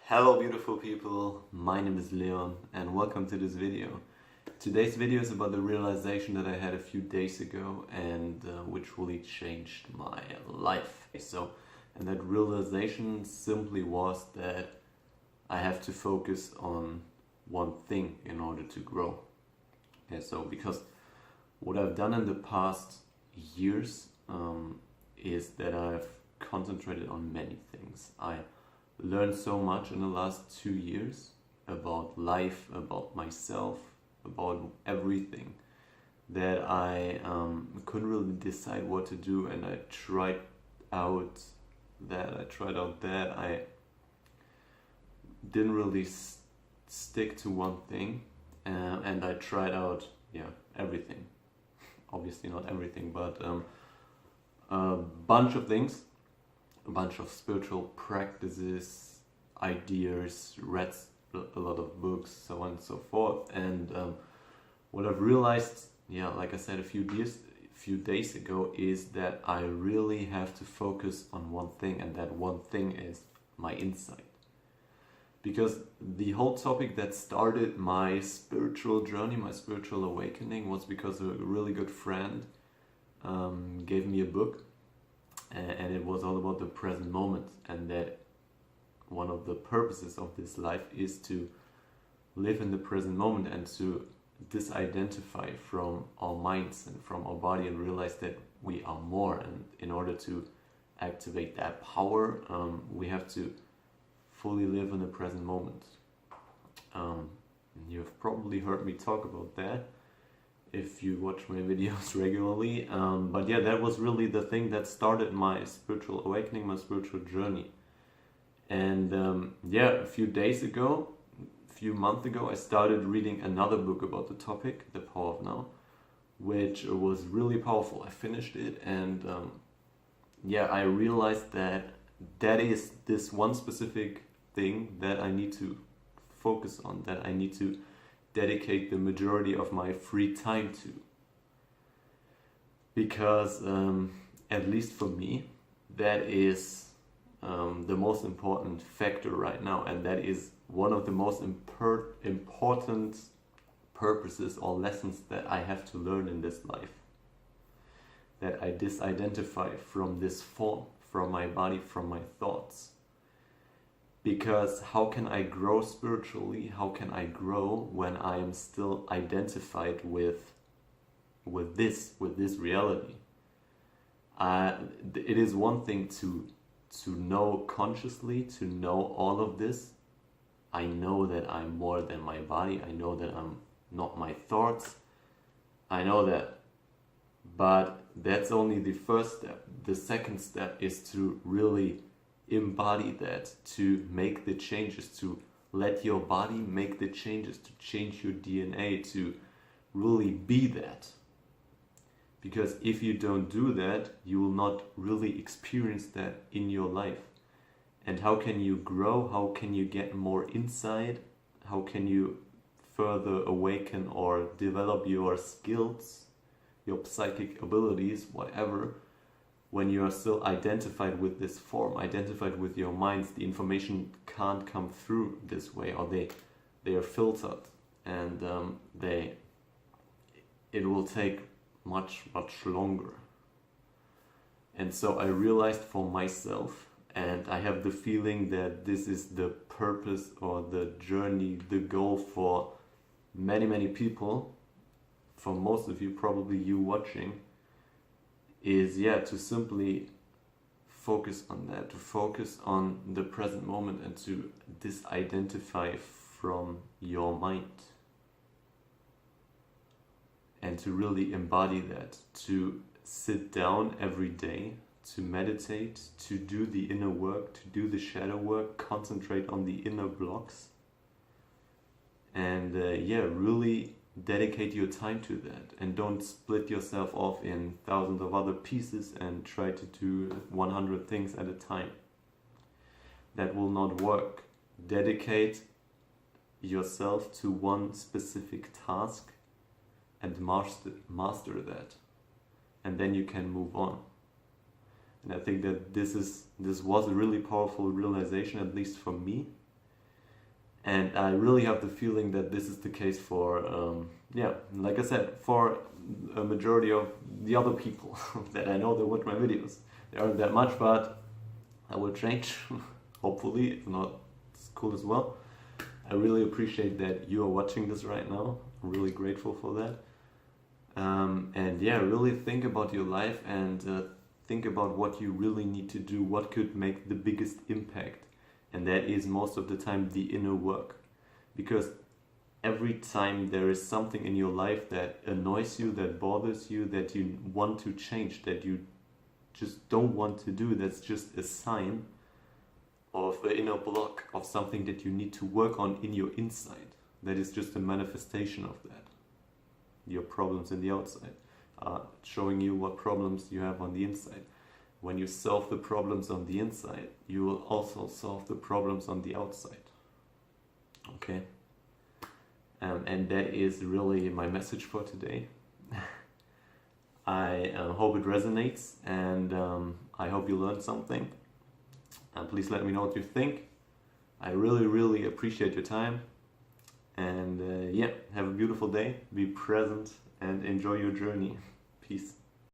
Hello beautiful people, my name is Leon and welcome to this video. Today's video is about the realization that I had a few days ago and which really changed my life. And that realization simply was that I have to focus on one thing in order to grow. Because what I've done in the past years is that I've concentrated on many things. I learned so much in the last 2 years about life, about myself, about everything, that I couldn't really decide what to do, and I tried out that, I didn't really stick to one thing, and I tried out everything. Obviously not everything, but a bunch of things, a bunch of spiritual practices, ideas, read a lot of books, so on and so forth. And what I've realized, like I said a few days ago, is that I really have to focus on one thing, and that one thing is my insight. Because the whole topic that started my spiritual journey, my spiritual awakening, was because a really good friend gave me a book. And it was all about the present moment, and that one of the purposes of this life is to live in the present moment and to disidentify from our minds and from our body and realize that we are more. And in order to activate that power, we have to fully live in the present moment. You've probably heard me talk about that if you watch my videos regularly, but that was really the thing that started my spiritual awakening, my spiritual journey. And a few months ago, I started reading another book about the topic, The Power of Now, which was really powerful. I finished it, and I realized that is this one specific thing that I need to focus on, that I need to dedicate the majority of my free time to. Because at least for me, that is the most important factor right now, and that is one of the most important purposes or lessons that I have to learn in this life. That I disidentify from this form, from my body, from my thoughts. Because how can I grow spiritually? How can I grow when I am still identified with this reality? It is one thing to know consciously, to know all of this. I know that I'm more than my body. I know that I'm not my thoughts. I know that. But that's only the first step. The second step is to really embody that, to make the changes, to let your body make the changes, to change your DNA, to really be that. Because if you don't do that, you will not really experience that in your life. And how can you grow? How can you get more insight? How can you further awaken or develop your skills, your psychic abilities, whatever, when you are still identified with this form, identified with your minds? The information can't come through this way, or they are filtered, and it will take much longer. And so I realized for myself, and I have the feeling that this is the purpose or the journey, the goal for many people, for most of you, probably you watching, is to simply focus on that, to focus on the present moment, and to disidentify from your mind, and to really embody that, to sit down every day, to meditate, to do the inner work, to do the shadow work, concentrate on the inner blocks, and really dedicate your time to that, and don't split yourself off in thousands of other pieces and try to do 100 things at a time. That will not work. Dedicate yourself to one specific task and master that, and then you can move on. And I think that this was a really powerful realization, at least for me, And I really have the feeling that this is the case for, yeah, like I said, for a majority of the other people that I know that watch my videos. There aren't that much, but I will change, hopefully, if not, it's cool as well. I really appreciate that you are watching this right now. I'm really grateful for that. And yeah, really think about your life and think about what you really need to do, what could make the biggest impact. And that is most of the time the inner work. Because every time there is something in your life that annoys you, that bothers you, that you want to change, that you just don't want to do, that's just a sign of an inner block, of something that you need to work on in your inside. That is just a manifestation of that. Your problems in the outside are showing you what problems you have on the inside. When you solve the problems on the inside, you will also solve the problems on the outside. Okay? And that is really my message for today. I hope it resonates, and I hope you learned something. Please let me know what you think. I really, really appreciate your time. And yeah, have a beautiful day. Be present and enjoy your journey. Peace.